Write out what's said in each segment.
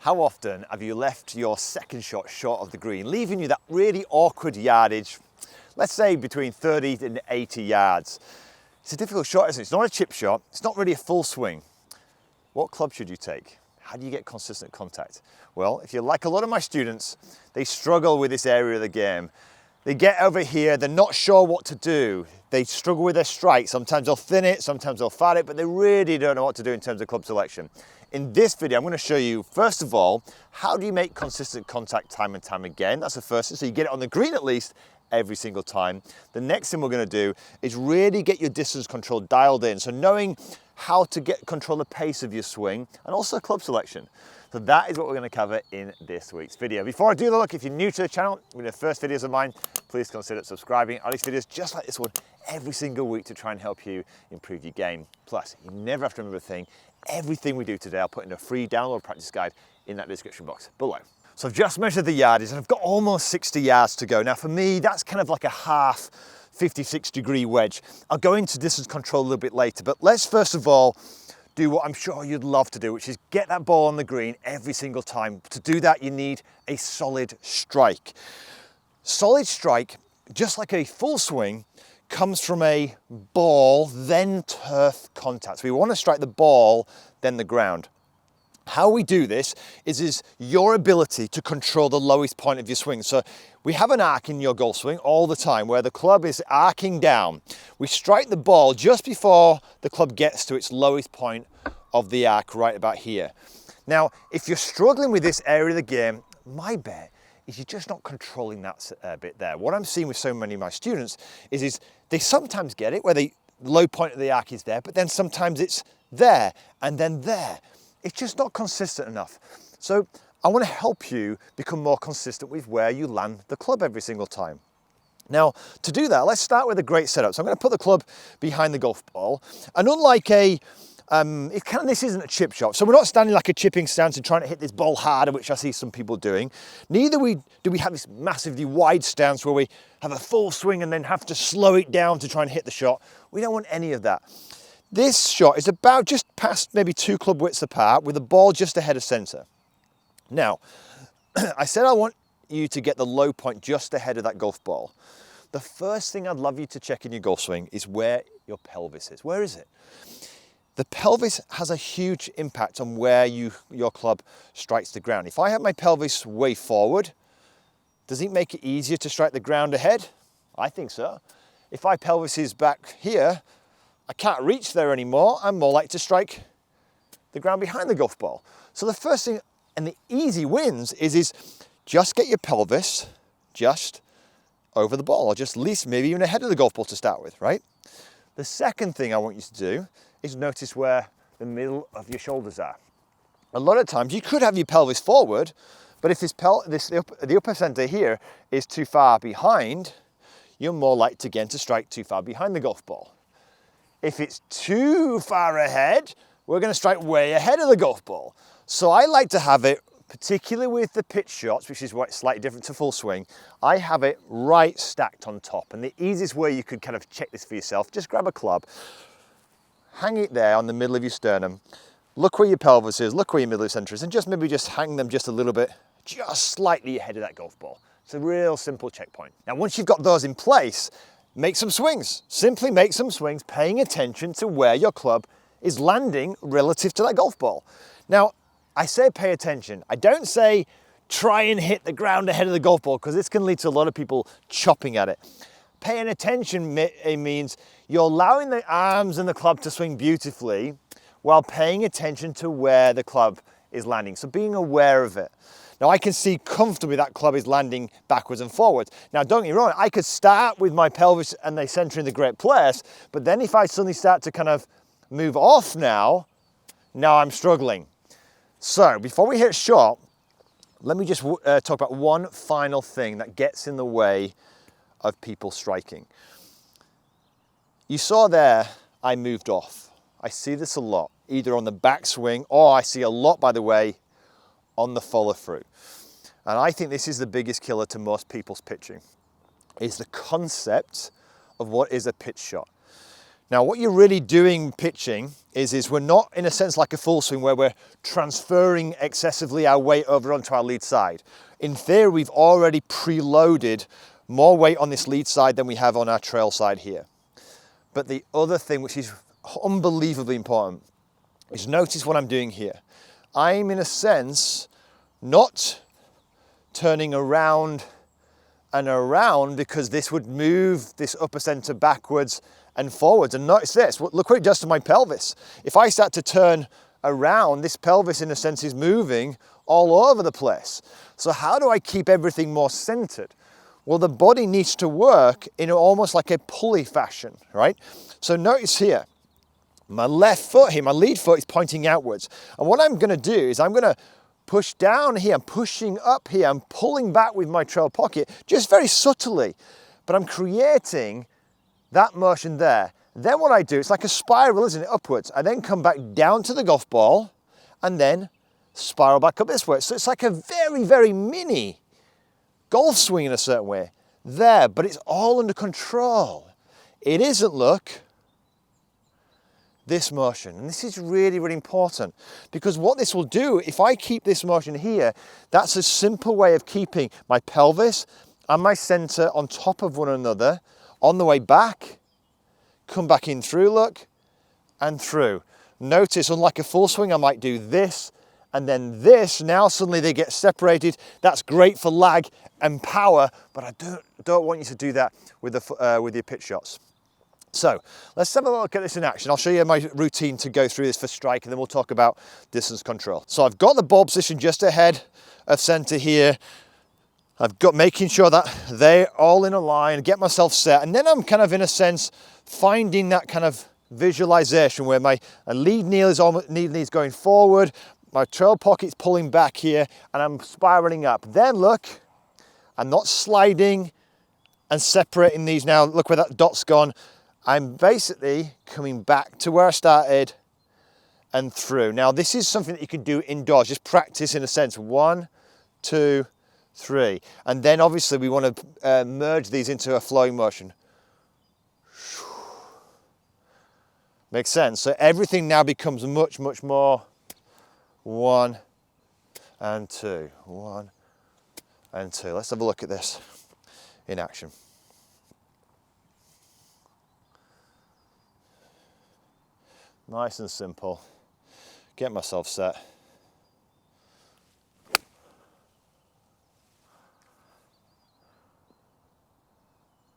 How often have you left your second shot short of the green, leaving you that really awkward yardage, let's say between 30 and 80 yards? It's a difficult shot, isn't it? It's not a chip shot, it's not really a full swing. What club should you take? How do you get consistent contact? Well, if you're like a lot of my students, they struggle with this area of the game. They get over here, they're not sure what to do. They struggle with their strike. Sometimes they'll thin it, sometimes they'll fat it, but they really don't know what to do in terms of club selection. In this video, I'm going to show you, first of all, how do you make consistent contact time and time again? That's the first thing, so you get it on the green at least every single time. The next thing we're going to do is really get your distance control dialed in. So knowing how to control the pace of your swing and also club selection. So that is what we're going to cover in this week's video. Before I do that, look, if you're new to the channel, one of the first videos of mine, please consider subscribing. I release videos just like this one every single week to try and help you improve your game. Plus, you never have to remember a thing. Everything we do today, I'll put in a free download practice guide in that description box below. So I've just measured the yardage and I've got almost 60 yards to go. Now for me, that's kind of like a half 56-degree wedge. I'll go into distance control a little bit later, but let's first of all do what I'm sure you'd love to do, which is get that ball on the green every single time. To do that, you need a solid strike. Solid strike, just like a full swing, comes from a ball, then turf contact. So we want to strike the ball, then the ground. How we do this is your ability to control the lowest point of your swing. So we have an arc in your golf swing all the time where the club is arcing down. We strike the ball just before the club gets to its lowest point of the arc, right about here. Now, if you're struggling with this area of the game, my bet is you're just not controlling that bit there. What I'm seeing with so many of my students is they sometimes get it where the low point of the arc is there, but then sometimes it's there and then there. It's just not consistent enough. So I want to help you become more consistent with where you land the club every single time. Now, to do that, let's start with a great setup. So I'm going to put the club behind the golf ball. And unlike this isn't a chip shot, so we're not standing like a chipping stance and trying to hit this ball harder, which I see some people doing. Neither do we have this massively wide stance where we have a full swing and then have to slow it down to try and hit the shot. We don't want any of that. This shot is about just past maybe 2 club widths apart with the ball just ahead of center. Now, I said I want you to get the low point just ahead of that golf ball. The first thing I'd love you to check in your golf swing is where your pelvis is. Where is it? The pelvis has a huge impact on where your club strikes the ground. If I have my pelvis way forward, does it make it easier to strike the ground ahead? I think so. If my pelvis is back here, I can't reach there anymore. I'm more likely to strike the ground behind the golf ball. So the first thing, and the easy wins, is just get your pelvis just over the ball, or just at least maybe even ahead of the golf ball to start with, right? The second thing I want you to do is notice where the middle of your shoulders are. A lot of times you could have your pelvis forward, but if the upper center here is too far behind, you're more likely again to strike too far behind the golf ball. If it's too far ahead, we're going to strike way ahead of the golf ball. So I like to have it, particularly with the pitch shots, which is what's slightly different to full swing, I have it right stacked on top. And the easiest way you could kind of check this for yourself, just grab a club, hang it there on the middle of your sternum, look where your pelvis is, look where your middle of center is, and just maybe just hang them just a little bit, just slightly ahead of that golf ball. It's a real simple checkpoint. Now, once you've got those in place, make some swings. Simply make some swings, paying attention to where your club is landing relative to that golf ball. Now, I say pay attention. I don't say try and hit the ground ahead of the golf ball, because this can lead to a lot of people chopping at it. Paying attention means you're allowing the arms and the club to swing beautifully while paying attention to where the club is landing. So being aware of it. Now I can see comfortably that club is landing backwards and forwards. Now don't get me wrong, I could start with my pelvis and the center in the great place, but then if I suddenly start to kind of move off now I'm struggling. So before we hit shot, let me just talk about one final thing that gets in the way of people striking. You saw there, I moved off. I see this a lot, either on the backswing, or I see a lot, by the way, on the follow through. And I think this is the biggest killer to most people's pitching, is the concept of what is a pitch shot. Now, what you're really doing pitching is we're not, in a sense, like a full swing where we're transferring excessively our weight over onto our lead side. In theory, we've already preloaded more weight on this lead side than we have on our trail side here. But the other thing, which is unbelievably important, is notice what I'm doing here. I'm, in a sense, not turning around and around, because this would move this upper center backwards and forwards. And notice this, look what it does to my pelvis. If I start to turn around, this pelvis, in a sense, is moving all over the place. So how do I keep everything more centered? Well, the body needs to work in almost like a pulley fashion, right? So notice here, my left foot here, my lead foot is pointing outwards. And what I'm gonna do is I'm gonna push down here, I'm pushing up here, I'm pulling back with my trail pocket, just very subtly, but I'm creating that motion there. Then what I do, it's like a spiral, isn't it, upwards. I then come back down to the golf ball and then spiral back up this way. So it's like a very, very mini golf swing in a certain way there, but it's all under control. It isn't, look, this motion. And this is really, really important, because what this will do, if I keep this motion here, that's a simple way of keeping my pelvis and my center on top of one another. On the way back, come back in through, look, and through. Notice, unlike a full swing, I might do this and then this. Now suddenly they get separated. That's great for lag and power, but I don't want you to do that with your pitch shots. So let's have a look at this in action. I'll show you my routine to go through this for strike, and then we'll talk about distance control. So I've got the ball position just ahead of center here. I've got making sure that they're all in a line, get myself set, and then I'm kind of, in a sense, finding that kind of visualization where my lead knee is going forward, my trail pocket's pulling back here, and I'm spiraling up. Then look, I'm not sliding and separating these now. Look where that dot's gone. I'm basically coming back to where I started and through. Now this is something that you can do indoors, just practice, in a sense. 1, 2, 3. And then obviously we want to merge these into a flowing motion. Makes sense? So everything now becomes much, much more 1 and 2. 1 and 2. Let's have a look at this in action. Nice and simple. Get myself set.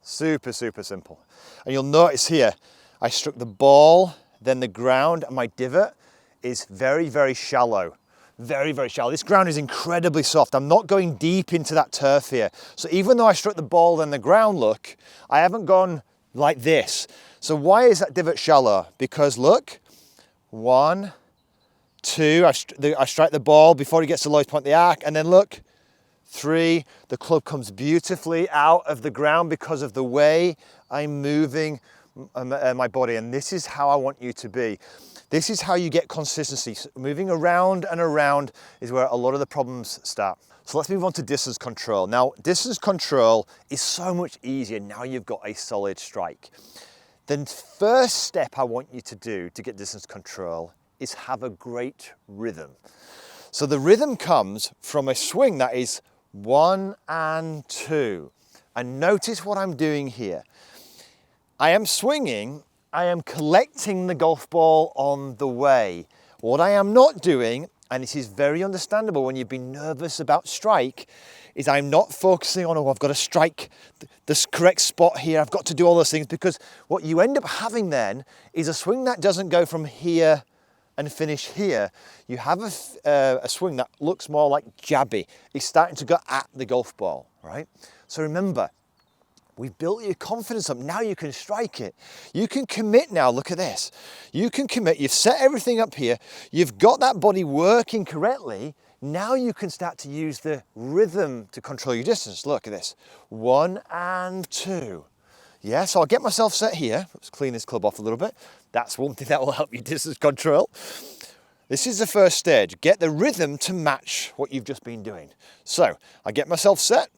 Super, super simple. And you'll notice here, I struck the ball, then the ground, and my divot is very, very shallow. Very, very shallow. This ground is incredibly soft. I'm not going deep into that turf here. So even though I struck the ball, then the ground, look, I haven't gone like this. So why is that divot shallow? Because look, 1, 2, I strike the ball before it gets to the lowest point of the arc, and then look, 3, the club comes beautifully out of the ground because of the way I'm moving my body. And this is how I want you to be. This is how you get consistency. Moving around and around is where a lot of the problems start. So let's move on to distance control. Now, distance control is so much easier now you've got a solid strike. The first step I want you to do to get distance control is have a great rhythm. So the rhythm comes from a swing that is 1 and 2. And notice what I'm doing here. I am swinging, I am collecting the golf ball on the way. What I am not doing, and this is very understandable when you've been nervous about strike, is I'm not focusing on, oh, I've got to strike this correct spot here, I've got to do all those things, because what you end up having then is a swing that doesn't go from here and finish here. You have a swing that looks more like jabby. It's starting to go at the golf ball, right? So remember, we've built your confidence up. Now you can strike it. You can commit now. Look at this. You can commit. You've set everything up here. You've got that body working correctly. Now you can start to use the rhythm to control your distance. Look at this. 1 and 2. Yeah, so I'll get myself set here. Let's clean this club off a little bit. That's one thing that will help you distance control. This is the first stage. Get the rhythm to match what you've just been doing. So I get myself set.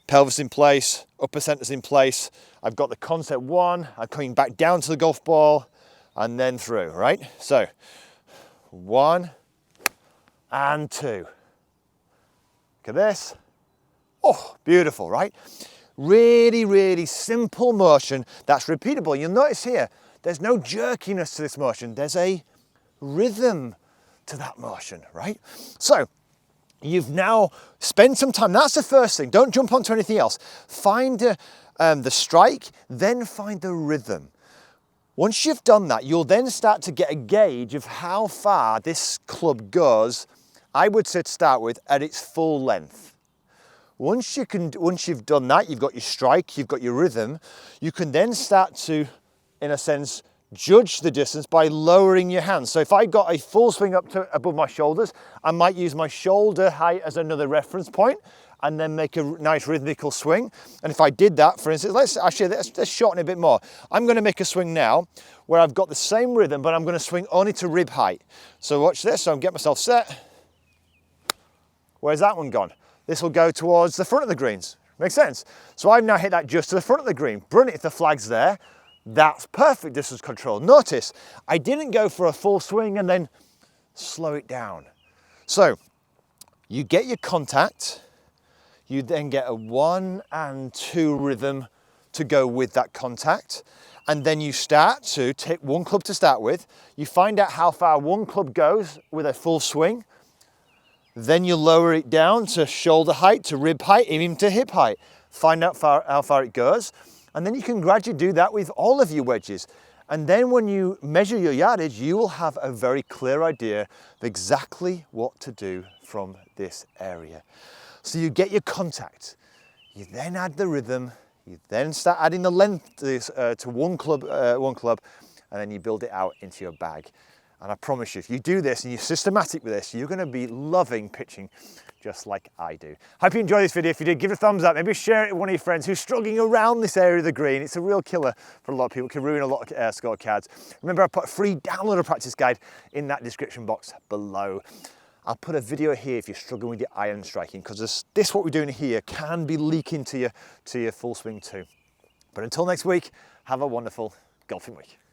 pelvis in place, upper center's in place. I've got the concept one, I'm coming back down to the golf ball and then through, right? So 1 and 2. Look at this. Oh, beautiful, right? Really, really simple motion that's repeatable. You'll notice here, there's no jerkiness to this motion. There's a rhythm to that motion, right? So you've now spent some time. That's the first thing. Don't jump onto anything else. Find the strike, then find the rhythm. Once you've done that, you'll then start to get a gauge of how far this club goes, I would say to start with, at its full length. Once you've done that, you've got your strike, you've got your rhythm, you can then start to, in a sense, judge the distance by lowering your hands. So if I got a full swing up to above my shoulders, I might use my shoulder height as another reference point and then make a nice rhythmical swing. And if I did that, for instance, let's shorten it a bit more. I'm gonna make a swing now where I've got the same rhythm, but I'm gonna swing only to rib height. So watch this, so I'm getting myself set. Where's that one gone? This will go towards the front of the greens. Makes sense? So I've now hit that just to the front of the green. Brilliant, if the flag's there, that's perfect distance control. Notice, I didn't go for a full swing and then slow it down. So, you get your contact, you then get a 1 and 2 rhythm to go with that contact, and then you start to take one club to start with, you find out how far one club goes with a full swing, then you lower it down to shoulder height, to rib height, even to hip height. Find out how far it goes. And then you can gradually do that with all of your wedges. And then when you measure your yardage, you will have a very clear idea of exactly what to do from this area. So you get your contact, you then add the rhythm, you then start adding the length to one club, and then you build it out into your bag. And I promise you, if you do this and you're systematic with this, you're gonna be loving pitching just like I do. Hope you enjoyed this video. If you did, give it a thumbs up. Maybe share it with one of your friends who's struggling around this area of the green. It's a real killer for a lot of people. It can ruin a lot of scorecards. Remember, I put a free downloader practice guide in that description box below. I'll put a video here if you're struggling with your iron striking, because this what we're doing here can be leaking to your full swing too. But until next week, have a wonderful golfing week.